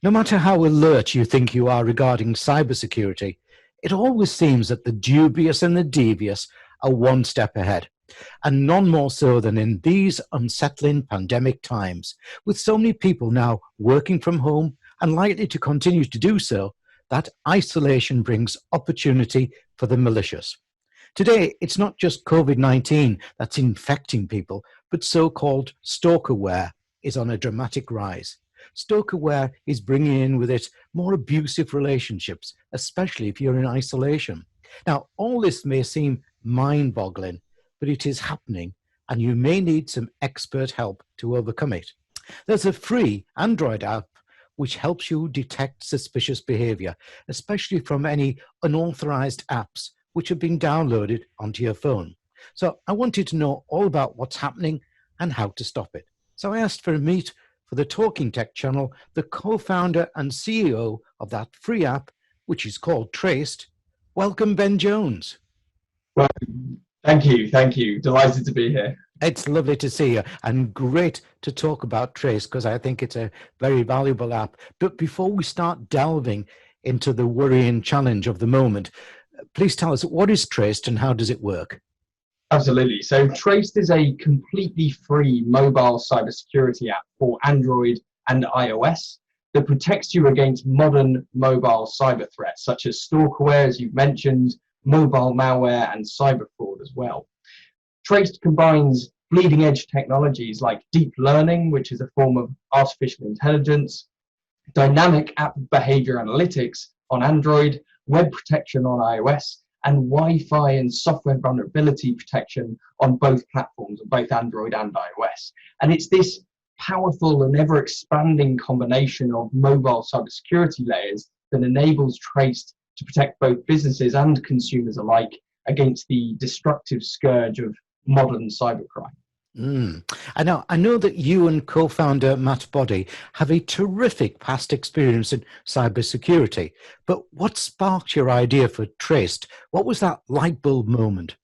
No matter how alert you think you are regarding cybersecurity, it always seems that the dubious and the devious are one step ahead, and none more so than in these unsettling pandemic times. With so many people now working from home and likely to continue to do so, that isolation brings opportunity for the malicious. Today, it's not just COVID-19 that's infecting people, but so-called stalkerware is on a dramatic rise. Stalkerware is bringing in with it more abusive relationships, especially if you're in isolation. Now, all this may seem mind-boggling, but it is happening, and you may need some expert help to overcome it. There's a free Android app which helps you detect suspicious behavior, especially from any unauthorized apps which have been downloaded onto your phone. So I wanted to know all about what's happening and how to stop it. So I asked for a meet for the Talking Tech channel, the co-founder and CEO of that free app, which is called Traced. Welcome, Ben Jones. Well, thank you. Thank you. Delighted to be here. It's lovely to see you and great to talk about Trace because I think it's a very valuable app. But before we start delving into the worrying challenge of the moment, please tell us, what is Traced and how does it work? Absolutely. So Traced is a completely free mobile cybersecurity app for Android and iOS that protects you against modern mobile cyber threats such as stalkerware, as you've mentioned, mobile malware, and cyber fraud as well. Traced combines bleeding edge technologies like deep learning, which is a form of artificial intelligence, dynamic app behavior analytics on Android, web protection on iOS, and Wi-Fi and software vulnerability protection on both platforms, on both Android and iOS. And it's this powerful and ever-expanding combination of mobile cybersecurity layers that enables Traced to protect both businesses and consumers alike against the destructive scourge of modern cybercrime. I know that you and co-founder Matt Boddy have a terrific past experience in cybersecurity, but what sparked your idea for Traced? What was that light bulb moment?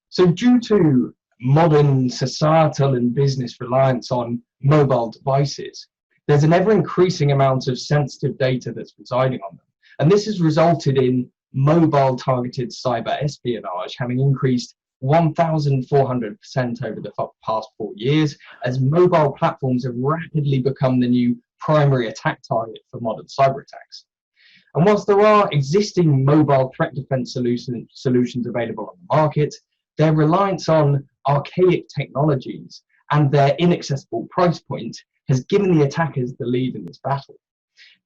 So due to modern societal and business reliance on mobile devices, there's an ever-increasing amount of sensitive data that's residing on them. And this has resulted in mobile targeted cyber espionage having increased 1,400% over the past 4 years, as mobile platforms have rapidly become the new primary attack target for modern cyber attacks. And whilst there are existing mobile threat defense solutions available on the market, their reliance on archaic technologies and their inaccessible price point has given the attackers the lead in this battle.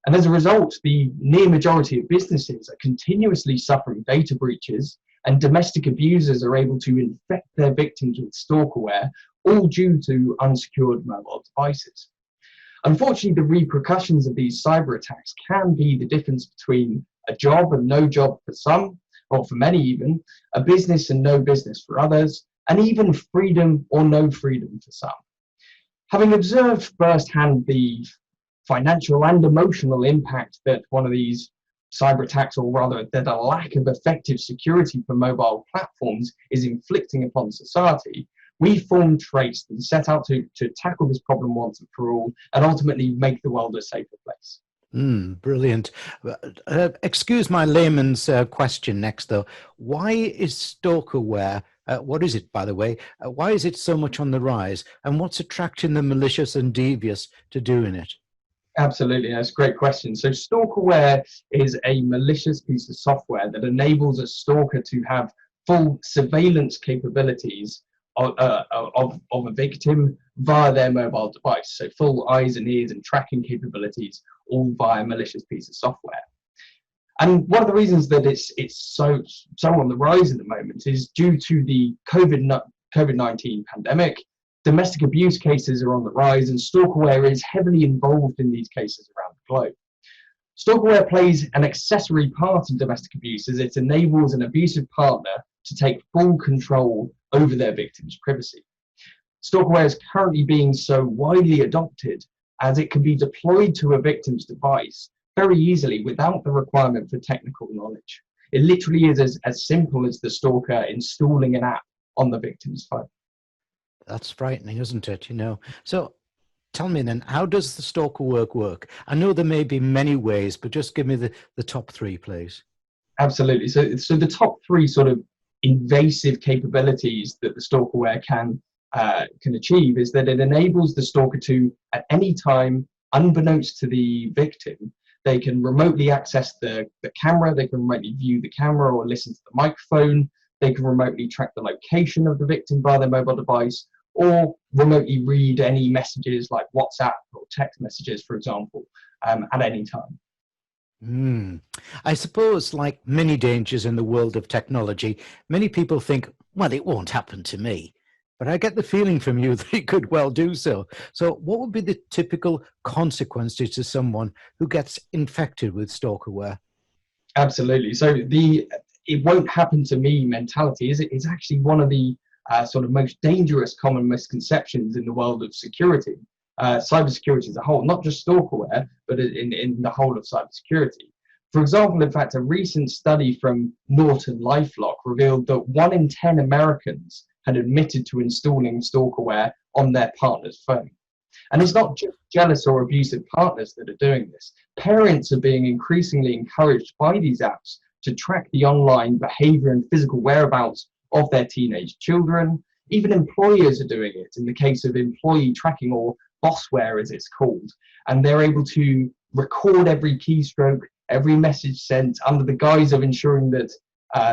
And as a result, the near majority of businesses are continuously suffering data breaches, and domestic abusers are able to infect their victims with stalkerware, all due to unsecured mobile devices. Unfortunately, the repercussions of these cyber attacks can be the difference between a job and no job for some, or for many even, a business and no business for others, and even freedom or no freedom for some. Having observed firsthand the financial and emotional impact that one of these cyber attacks, or rather that a lack of effective security for mobile platforms is inflicting upon society, we formed Traced and set out to tackle this problem once and for all, and ultimately make the world a safer place. Brilliant. Excuse my layman's question next, though. Why is stalkerware, what is it, by the way? Why is it so much on the rise? And what's attracting the malicious and devious to doing it? Absolutely, that's a great question. So stalkerware is a malicious piece of software that enables a stalker to have full surveillance capabilities of a victim via their mobile device. So full eyes and ears and tracking capabilities, all via a malicious piece of software. And one of the reasons that it's so on the rise at the moment is due to the COVID-19 pandemic. Domestic abuse cases are on the rise, and stalkerware is heavily involved in these cases around the globe. Stalkerware plays an accessory part in domestic abuse as it enables an abusive partner to take full control over their victim's privacy. Stalkerware is currently being so widely adopted as it can be deployed to a victim's device very easily without the requirement for technical knowledge. It literally is as simple as the stalker installing an app on the victim's phone. That's frightening, isn't it? So tell me then, how does the stalker work? I know there may be many ways, but just give me the top three, please. Absolutely. So the top three sort of invasive capabilities that the stalkerware can achieve is that it enables the stalker to, at any time, unbeknownst to the victim, they can remotely access the camera, they can remotely view the camera or listen to the microphone, they can remotely track the location of the victim via their mobile device, or remotely read any messages like WhatsApp or text messages, for example, at any time. I suppose, like many dangers in the world of technology, many people think, well, it won't happen to me. But I get the feeling from you that it could well do so. So what would be the typical consequences to someone who gets infected with stalkerware? Absolutely. So the "it won't happen to me" mentality is actually one of the sort of most dangerous common misconceptions in the world of security, cybersecurity as a whole, not just stalkerware, but in the whole of cybersecurity. For example, in fact, a recent study from Norton LifeLock revealed that 1 in 10 Americans had admitted to installing stalkerware on their partner's phone. And it's not just jealous or abusive partners that are doing this. Parents are being increasingly encouraged by these apps to track the online behavior and physical whereabouts of their teenage children. Even employers are doing it in the case of employee tracking, or bossware as it's called. And they're able to record every keystroke, every message sent, under the guise of ensuring that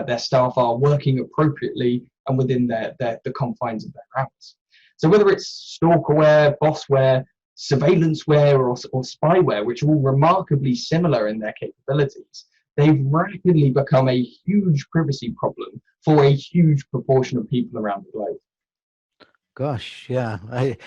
their staff are working appropriately and within the confines of their hours. So whether it's stalkerware, bossware, surveillanceware, or spyware, which are all remarkably similar in their capabilities, they've rapidly become a huge privacy problem for a huge proportion of people around the globe. Gosh, yeah,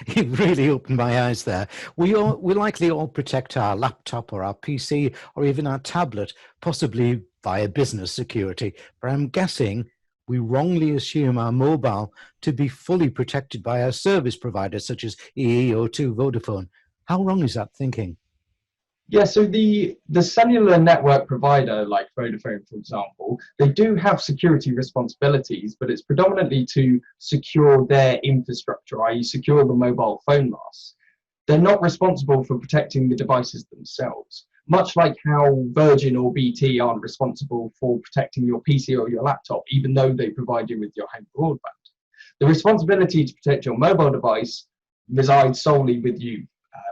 you really opened my eyes there. We likely all protect our laptop or our PC or even our tablet, possibly via business security. But I'm guessing we wrongly assume our mobile to be fully protected by our service providers, such as EE, O2, Vodafone. How wrong is that thinking? Yeah, so the cellular network provider, like Vodafone, for example, they do have security responsibilities, but it's predominantly to secure their infrastructure, i.e. secure the mobile phone masts. They're not responsible for protecting the devices themselves, much like how Virgin or BT aren't responsible for protecting your PC or your laptop, even though they provide you with your home broadband. The responsibility to protect your mobile device resides solely with you,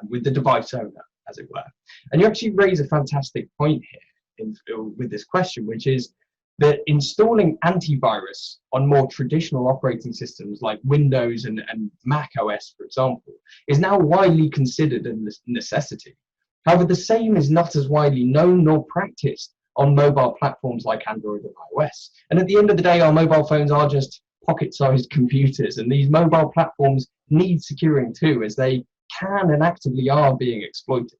with the device owner, as it were. And you actually raise a fantastic point here with this question, which is that installing antivirus on more traditional operating systems like Windows and Mac OS, for example, is now widely considered a necessity. However, the same is not as widely known nor practiced on mobile platforms like Android and iOS. And at the end of the day, our mobile phones are just pocket-sized computers, and these mobile platforms need securing too, as they can and actively are being exploited.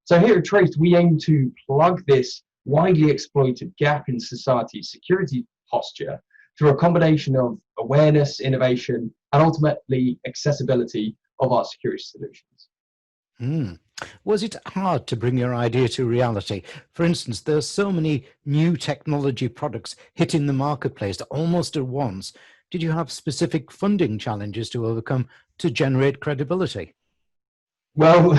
So here at Traced, we aim to plug this widely exploited gap in society's security posture through a combination of awareness, innovation, and ultimately accessibility of our security solutions. Was it hard to bring your idea to reality? For instance, there are so many new technology products hitting the marketplace almost at once. Did you have specific funding challenges to overcome to generate credibility? Well,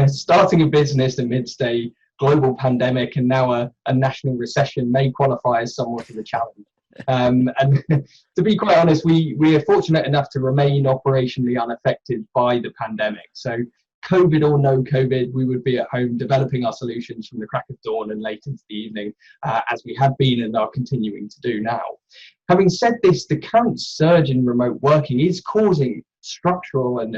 starting a business amidst a global pandemic and now a national recession may qualify as somewhat of a challenge. And to be quite honest, we are fortunate enough to remain operationally unaffected by the pandemic. So COVID or no COVID, we would be at home developing our solutions from the crack of dawn and late into the evening, as we have been and are continuing to do now. Having said this, the current surge in remote working is causing structural and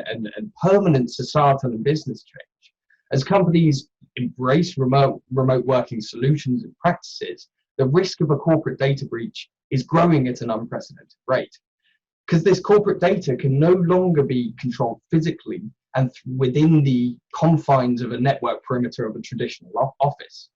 permanent societal and business change. As companies embrace remote working solutions and practices, the risk of a corporate data breach is growing at an unprecedented rate, because this corporate data can no longer be controlled physically and within the confines of a network perimeter of a traditional office.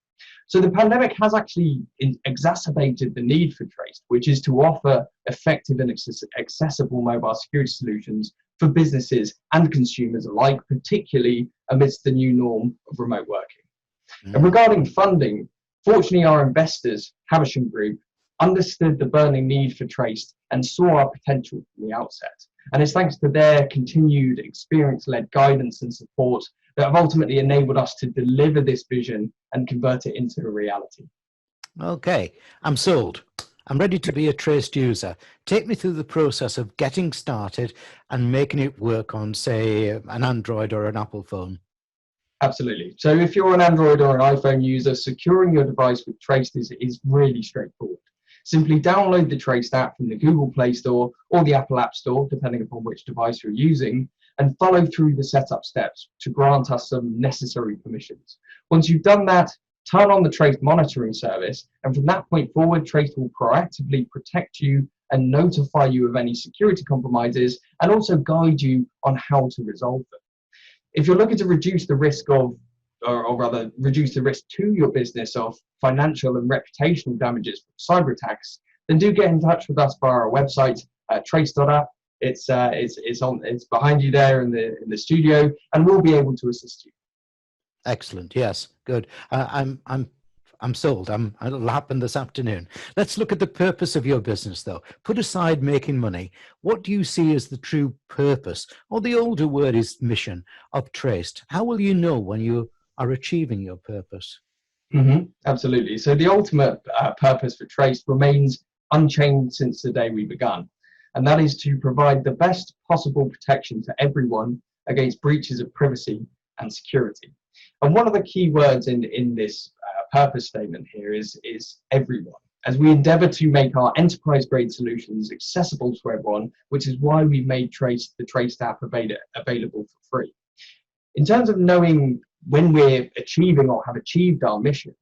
So the pandemic has actually exacerbated the need for Traced, which is to offer effective and accessible mobile security solutions for businesses and consumers alike, particularly amidst the new norm of remote working. And regarding funding, fortunately our investors, Havisham Group, understood the burning need for Traced and saw our potential from the outset. And it's thanks to their continued experience-led guidance and support that have ultimately enabled us to deliver this vision and convert it into a reality. Okay, I'm sold. I'm ready to be a traced user. Take me through the process of getting started and making it work on, say, an Android or an Apple phone. Absolutely. So if you're an Android or an iPhone user, securing your device with Traced is really straightforward. Simply download the Traced app from the Google Play Store or the Apple App Store, depending upon which device you're using, and follow through the setup steps to grant us some necessary permissions. Once you've done that, turn on the Traced monitoring service, and from that point forward, Traced will proactively protect you and notify you of any security compromises and also guide you on how to resolve them. If you're looking to reduce the risk of, or rather reduce the risk to your business of financial and reputational damages from cyber attacks, then do get in touch with us via our website, trace.app. It's behind you there in the studio, and we'll be able to assist you. Excellent. Yes, good. I'm sold. It'll happen this afternoon. Let's look at the purpose of your business, though. Put aside making money. What do you see as the true purpose, or the older word is mission, of Traced? How will you know when you are achieving your purpose? Absolutely. So the ultimate purpose for Traced remains unchanged since the day we began, and that is to provide the best possible protection to everyone against breaches of privacy and security. And one of the key words in this purpose statement here is everyone, as we endeavor to make our enterprise grade solutions accessible to everyone, which is why we've made the Traced app available for free. In terms of knowing when we're achieving or have achieved our mission,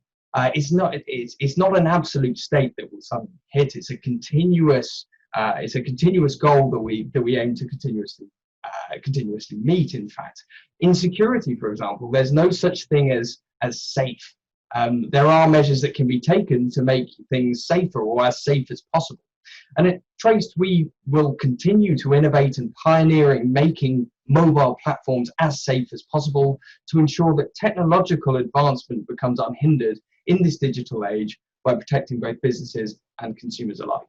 it's not an absolute state that will suddenly hit. It's a continuous goal that we aim to continuously meet. In fact, in security, for example, there's no such thing as safe. There are measures that can be taken to make things safer or as safe as possible. And at Traced, we will continue to innovate and pioneer in making mobile platforms as safe as possible to ensure that technological advancement becomes unhindered in this digital age by protecting both businesses and consumers alike.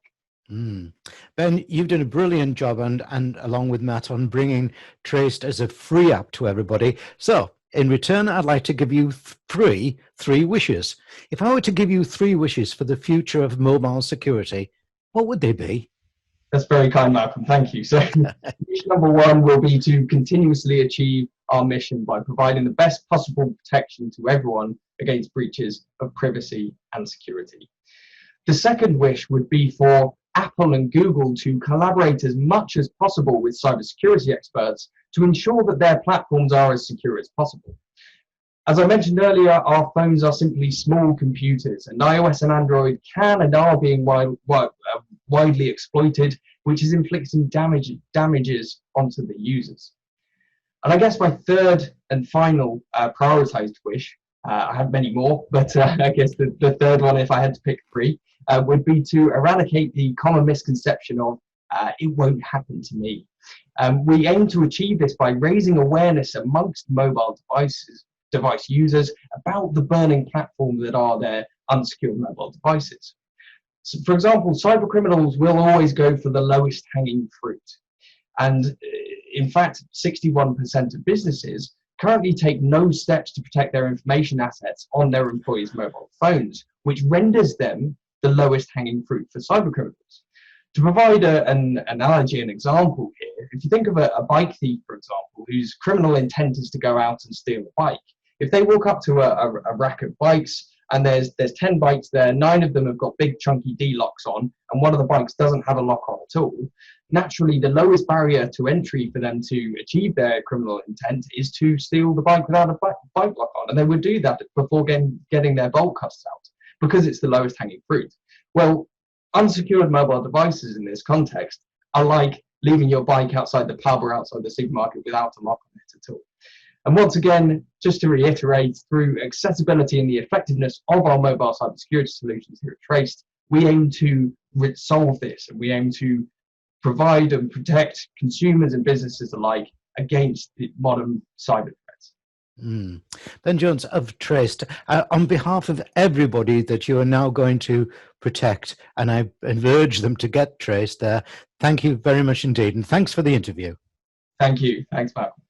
Ben, you've done a brilliant job and along with Matt on bringing Traced as a free app to everybody. So in return, I'd like to give you three wishes. If I were to give you 3 wishes for the future of mobile security, what would they be? That's very kind, Malcolm. Thank you. So wish number 1 will be to continuously achieve our mission by providing the best possible protection to everyone against breaches of privacy and security. The second wish would be for Apple and Google to collaborate as much as possible with cybersecurity experts to ensure that their platforms are as secure as possible. As I mentioned earlier, our phones are simply small computers, and iOS and Android can and are being widely exploited, which is inflicting damages onto the users. And I guess my third and final prioritized wish, I have many more, but I guess the third one, if I had to pick 3, would be to eradicate the common misconception of it won't happen to me. We aim to achieve this by raising awareness amongst mobile device users about the burning platforms that are their unsecured mobile devices. So, for example, cyber criminals will always go for the lowest hanging fruit. And in fact, 61% of businesses currently take no steps to protect their information assets on their employees' mobile phones, which renders them the lowest hanging fruit for cyber criminals. To provide an analogy, an example here, if you think of a bike thief, for example, whose criminal intent is to go out and steal a bike, if they walk up to a rack of bikes and there's 10 bikes there, 9 of them have got big chunky D-locks on, and one of the bikes doesn't have a lock on at all, naturally the lowest barrier to entry for them to achieve their criminal intent is to steal the bike without a bike lock on, and they would do that before getting their bolt cuts out, because it's the lowest hanging fruit. Well, unsecured mobile devices in this context are like leaving your bike outside the pub or outside the supermarket without a lock on it at all. And once again, just to reiterate, through accessibility and the effectiveness of our mobile cybersecurity solutions here at Traced, we aim to solve this, and we aim to provide and protect consumers and businesses alike against the modern cyber threats. Ben Jones of Traced, on behalf of everybody that you are now going to protect, and I urge them to get Traced there, thank you very much indeed, and thanks for the interview. Thank you. Thanks, Malcolm.